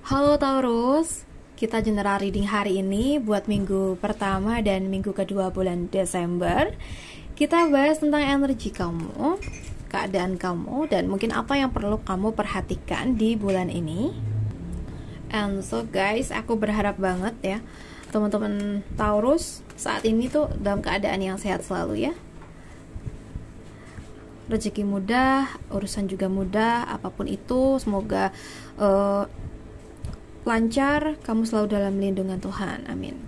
Halo Taurus, kita general reading hari ini buat minggu pertama dan minggu kedua bulan Desember. Kita bahas tentang energi kamu, keadaan kamu, dan mungkin apa yang perlu kamu perhatikan di bulan ini. And so guys, aku berharap banget ya teman-teman Taurus saat ini tuh dalam keadaan yang sehat selalu ya. Rezeki mudah, urusan juga mudah, apapun itu semoga lancar, kamu selalu dalam lindungan Tuhan, amin.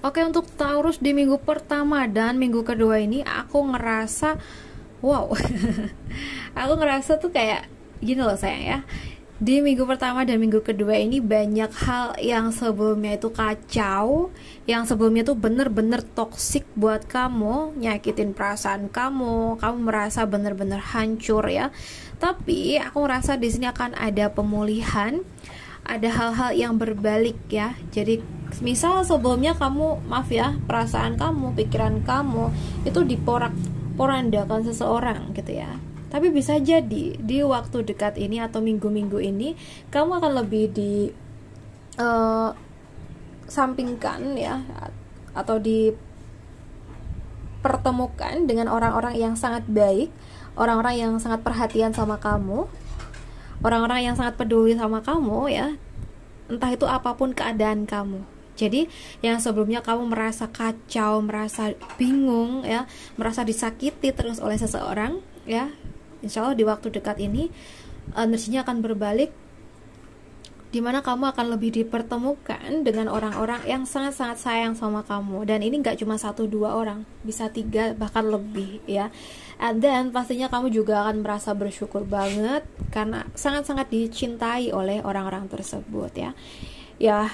Oke, untuk Taurus di minggu pertama dan minggu kedua ini aku ngerasa wow aku ngerasa tuh kayak gini loh sayang ya. Di minggu pertama dan minggu kedua ini banyak hal yang sebelumnya itu kacau, yang sebelumnya tuh bener-bener toksik buat kamu, nyakitin perasaan kamu merasa bener-bener hancur ya. Tapi aku ngerasa di sini akan ada pemulihan, ada hal-hal yang berbalik ya. Jadi misal sebelumnya kamu, maaf ya, perasaan kamu, pikiran kamu itu diporak-porandakan seseorang gitu ya. Tapi bisa jadi di waktu dekat ini atau minggu-minggu ini kamu akan lebih sampingkan ya, atau dipertemukan dengan orang-orang yang sangat baik, orang-orang yang sangat perhatian sama kamu, orang-orang yang sangat peduli sama kamu ya. Entah itu apapun keadaan kamu. Jadi yang sebelumnya kamu merasa kacau, merasa bingung ya, merasa disakiti terus oleh seseorang ya, insya Allah di waktu dekat ini energinya akan berbalik, dimana kamu akan lebih dipertemukan dengan orang-orang yang sangat-sangat sayang sama kamu. Dan ini gak cuma 1-2 orang, bisa 3 bahkan lebih ya. And then pastinya kamu juga akan merasa bersyukur banget karena sangat-sangat dicintai oleh orang-orang tersebut ya. Ya,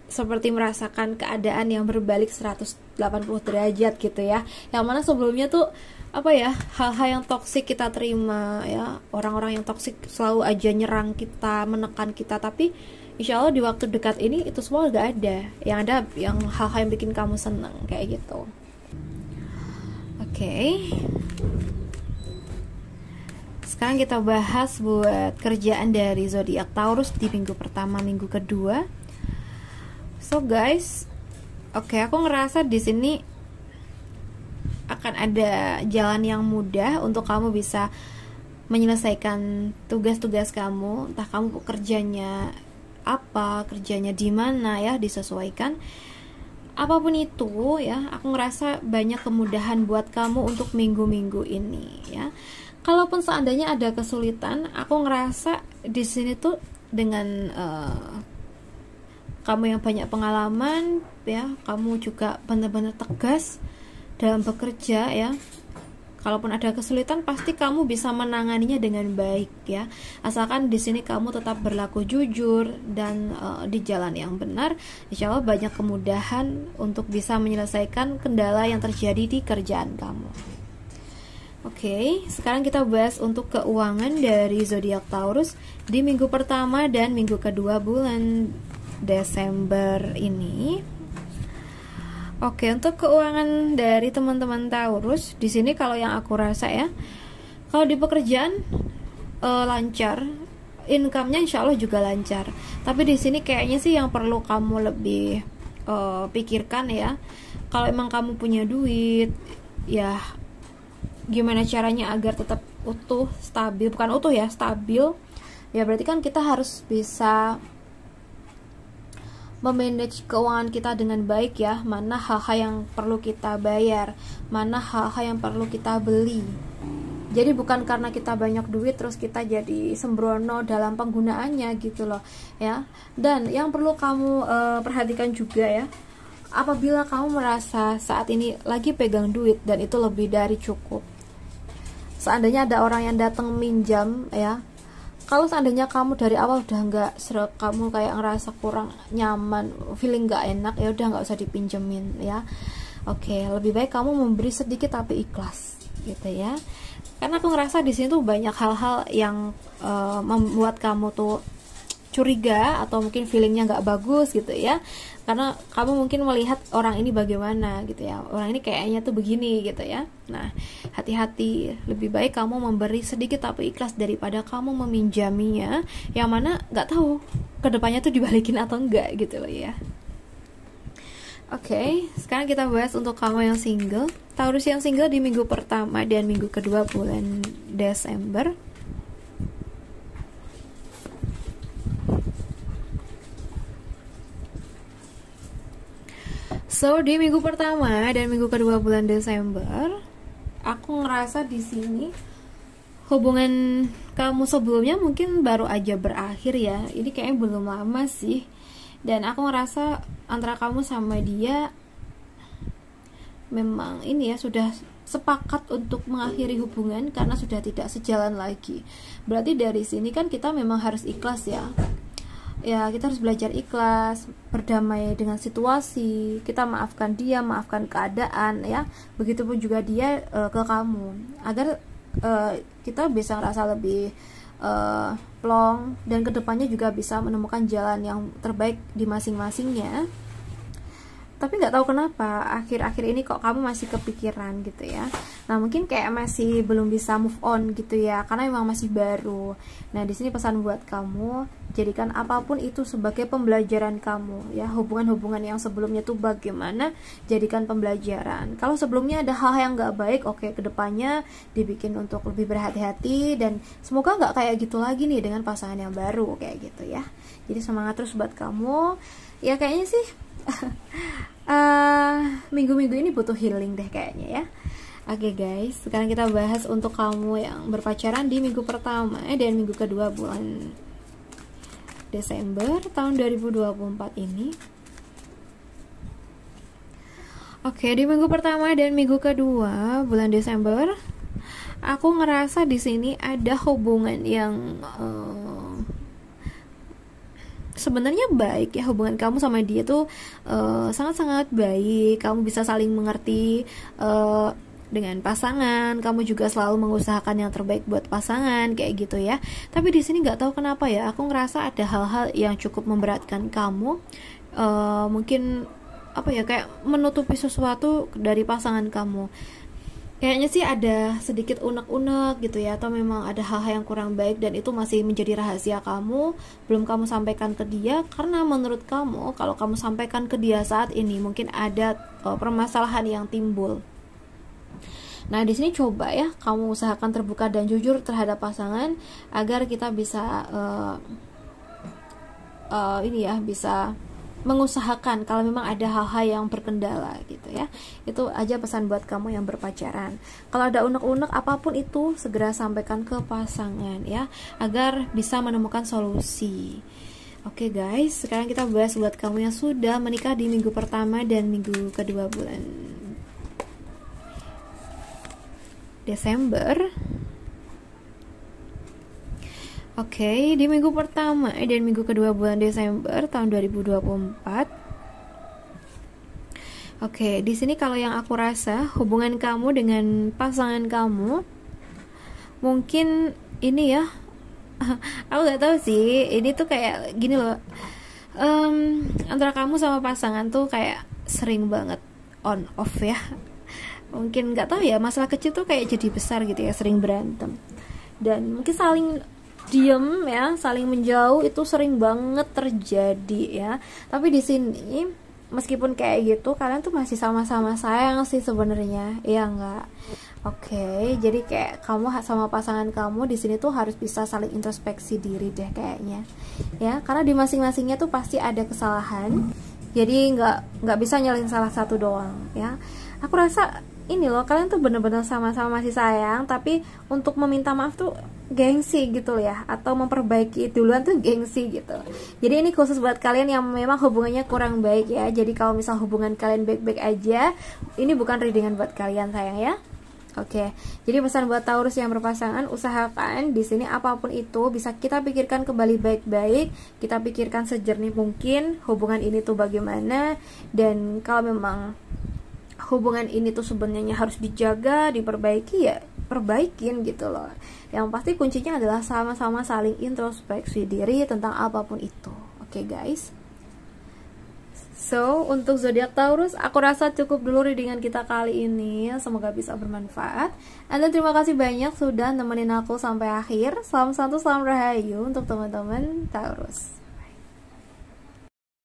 seperti merasakan keadaan yang berbalik 180 derajat gitu ya. Yang mana sebelumnya tuh apa ya, hal-hal yang toksik kita terima ya, orang-orang yang toksik selalu aja nyerang kita, menekan kita. Tapi insya Allah di waktu dekat ini itu semua gak ada. Yang ada yang hal-hal yang bikin kamu senang kayak gitu. Oke. Sekarang kita bahas buat kerjaan dari zodiak Taurus di minggu pertama, minggu kedua. So guys, oke, aku ngerasa di sini akan ada jalan yang mudah untuk kamu bisa menyelesaikan tugas-tugas kamu. Entah kamu kerjanya apa, kerjanya di mana ya, disesuaikan. Apapun itu ya, aku ngerasa banyak kemudahan buat kamu untuk minggu-minggu ini ya. Kalaupun seandainya ada kesulitan, aku ngerasa di sini tuh dengan kamu yang banyak pengalaman ya, kamu juga benar-benar tegas dalam bekerja ya. Kalaupun ada kesulitan pasti kamu bisa menanganinya dengan baik ya. Asalkan di sini kamu tetap berlaku jujur dan di jalan yang benar, insya Allah banyak kemudahan untuk bisa menyelesaikan kendala yang terjadi di kerjaan kamu. Oke, sekarang kita bahas untuk keuangan dari zodiak Taurus di minggu pertama dan minggu kedua bulan Desember ini. Oke, untuk keuangan dari teman-teman Taurus di sini kalau yang aku rasa ya, kalau di pekerjaan lancar, income-nya insya Allah juga lancar. Tapi di sini kayaknya sih yang perlu kamu lebih pikirkan ya, kalau emang kamu punya duit ya, gimana caranya agar tetap utuh, stabil, bukan utuh ya, stabil ya. Berarti kan kita harus bisa memanage keuangan kita dengan baik ya. Mana hal-hal yang perlu kita bayar, mana hal-hal yang perlu kita beli. Jadi bukan karena kita banyak duit terus kita jadi sembrono dalam penggunaannya gitu loh ya. Dan yang perlu kamu perhatikan juga ya, apabila kamu merasa saat ini lagi pegang duit dan itu lebih dari cukup, seandainya ada orang yang datang minjam ya, kalau seandainya kamu dari awal udah nggak serak, kamu kayak ngerasa kurang nyaman, feeling nggak enak, ya udah nggak usah dipinjemin ya. Oke, lebih baik kamu memberi sedikit tapi ikhlas gitu ya. Karena aku ngerasa di sini tuh banyak hal-hal yang membuat kamu tuh curiga atau mungkin feelingnya nggak bagus gitu ya, karena kamu mungkin melihat orang ini bagaimana gitu ya, orang ini kayaknya tuh begini gitu ya. Nah, hati-hati, lebih baik kamu memberi sedikit tapi ikhlas daripada kamu meminjaminya yang mana nggak tahu kedepannya tuh dibalikin atau enggak gitu loh ya. Oke, sekarang kita bahas untuk kamu yang single. Taurus yang single di minggu pertama dan minggu kedua bulan Desember. So, di minggu pertama dan minggu kedua bulan Desember, aku ngerasa di sini hubungan kamu sebelumnya mungkin baru aja berakhir ya. Ini kayaknya belum lama sih. Dan aku ngerasa antara kamu sama dia memang ini ya, sudah sepakat untuk mengakhiri hubungan karena sudah tidak sejalan lagi. Berarti dari sini kan kita memang harus ikhlas ya. Ya, kita harus belajar ikhlas, berdamai dengan situasi, kita maafkan dia, maafkan keadaan ya. Begitupun juga dia ke kamu, agar kita bisa ngerasa lebih plong dan kedepannya juga bisa menemukan jalan yang terbaik di masing-masingnya. Tapi nggak tahu kenapa akhir-akhir ini kok kamu masih kepikiran gitu ya. Nah, mungkin kayak masih belum bisa move on gitu ya, karena memang masih baru. Nah, di sini pesan buat kamu, jadikan apapun itu sebagai pembelajaran kamu ya. Hubungan-hubungan yang sebelumnya tuh bagaimana, jadikan pembelajaran. Kalau sebelumnya ada hal yang nggak baik, oke, kedepannya dibikin untuk lebih berhati-hati, dan semoga nggak kayak gitu lagi nih dengan pasangan yang baru kayak gitu ya. Jadi semangat terus buat kamu ya. Kayaknya sih minggu-minggu ini butuh healing deh kayaknya ya. Oke guys, sekarang kita bahas untuk kamu yang berpacaran di minggu pertama dan minggu kedua bulan Desember tahun 2024 ini. Oke, di minggu pertama dan minggu kedua bulan Desember, aku ngerasa di sini ada hubungan yang sebenarnya baik ya. Hubungan kamu sama dia tuh sangat-sangat baik. Kamu bisa saling mengerti dengan pasangan. Kamu juga selalu mengusahakan yang terbaik buat pasangan kayak gitu ya. Tapi di sini nggak tahu kenapa ya, aku ngerasa ada hal-hal yang cukup memberatkan kamu. Mungkin apa ya, kayak menutupi sesuatu dari pasangan kamu. Kayaknya sih ada sedikit unek-unek gitu ya, atau memang ada hal-hal yang kurang baik dan itu masih menjadi rahasia kamu, belum kamu sampaikan ke dia, karena menurut kamu kalau kamu sampaikan ke dia saat ini mungkin ada permasalahan yang timbul. Nah, di sini coba ya kamu usahakan terbuka dan jujur terhadap pasangan agar kita bisa bisa mengusahakan kalau memang ada hal-hal yang berkendala gitu ya. Itu aja pesan buat kamu yang berpacaran. Kalau ada unek-unek apapun itu segera sampaikan ke pasangan ya, agar bisa menemukan solusi. Oke guys, sekarang kita bahas buat kamu yang sudah menikah di minggu pertama dan minggu kedua bulan Desember. Oke, di minggu pertama dan minggu kedua bulan Desember tahun 2024. Oke, di sini kalau yang aku rasa hubungan kamu dengan pasangan kamu mungkin ini ya, aku nggak tahu sih, ini tuh kayak gini loh, antara kamu sama pasangan tuh kayak sering banget on off ya. Mungkin nggak tahu ya, masalah kecil tuh kayak jadi besar gitu ya, sering berantem dan mungkin saling diem ya, saling menjauh, itu sering banget terjadi ya. Tapi di sini meskipun kayak gitu, kalian tuh masih sama-sama sayang sih sebenarnya, ya enggak? Oke, jadi kayak kamu sama pasangan kamu di sini tuh harus bisa saling introspeksi diri deh kayaknya ya, karena di masing-masingnya tuh pasti ada kesalahan. Jadi nggak bisa nyalain salah satu doang ya. Aku rasa ini loh, kalian tuh bener-bener sama-sama masih sayang, tapi untuk meminta maaf tuh gengsi gitu ya, atau memperbaiki duluan tuh gengsi gitu. Jadi ini khusus buat kalian yang memang hubungannya kurang baik ya. Jadi kalau misal hubungan kalian baik-baik aja, ini bukan readingan buat kalian sayang ya. Oke, jadi pesan buat Taurus yang berpasangan, usahakan di sini apapun itu bisa kita pikirkan kembali baik-baik, kita pikirkan sejernih mungkin hubungan ini tuh bagaimana, dan kalau memang hubungan ini tuh sebenarnya harus dijaga, diperbaiki ya, perbaikin gitu loh. Yang pasti kuncinya adalah sama-sama saling introspeksi diri tentang apapun itu. Oke guys. So, untuk zodiak Taurus, aku rasa cukup dulu readingan kita kali ini. Semoga bisa bermanfaat. Dan terima kasih banyak sudah nemenin aku sampai akhir. Salam satu, salam rahayu untuk teman-teman Taurus.